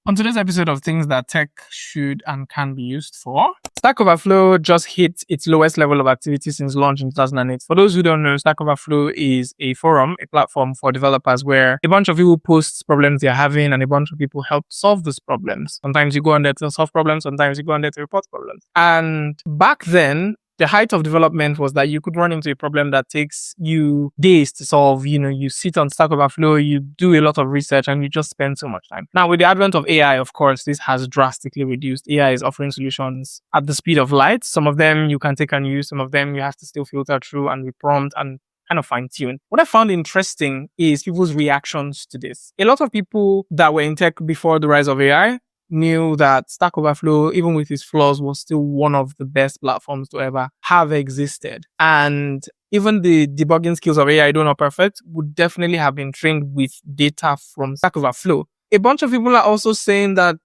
On today's episode of things that tech should and can be used for, Stack Overflow just hit its lowest level of activity since launch in 2008. For those who don't know, Stack Overflow is a forum, a platform for developers where a bunch of people post problems they're having and a bunch of people help solve those problems. Sometimes you go on there to solve problems, sometimes you go on there to report problems. And back then, the height of development was that you could run into a problem that takes you days to solve. You sit on Stack Overflow, you do a lot of research, and you just spend so much time. Now, with the advent of AI, of course, this has drastically reduced. AI is offering solutions at the speed of light. Some of them you can take and use. Some of them you have to still filter through and reprompt and kind of fine tune. What I found interesting is people's reactions to this. A lot of people that were in tech before the rise of AI knew that Stack Overflow, even with its flaws, was still one of the best platforms to ever have existed. And even the debugging skills of AI, though not perfect, would definitely have been trained with data from Stack Overflow. A bunch of people are also saying that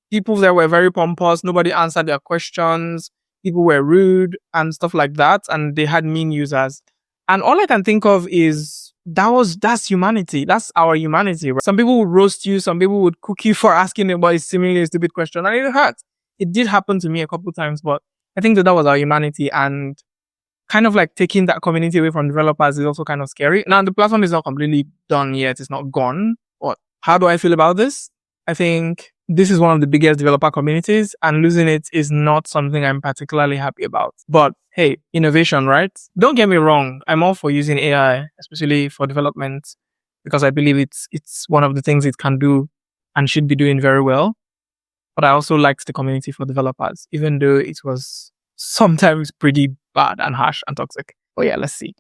people there were very pompous, nobody answered their questions, people were rude and stuff like that, and they had mean users. And all I can think of is that's humanity. That's our humanity. Right? Some people would roast you. Some people would cook you for asking about a seemingly stupid question. And it hurt. It did happen to me a couple of times, but I think that was our humanity. And kind of like taking that community away from developers is also kind of scary. Now, the platform is not completely done yet. It's not gone. But how do I feel about this? I think this is one of the biggest developer communities, and losing it is not something I'm particularly happy about. But hey, innovation, right? Don't get me wrong. I'm all for using AI, especially for development, because I believe it's one of the things it can do and should be doing very well. But I also liked the community for developers, even though it was sometimes pretty bad and harsh and toxic. But yeah, let's see.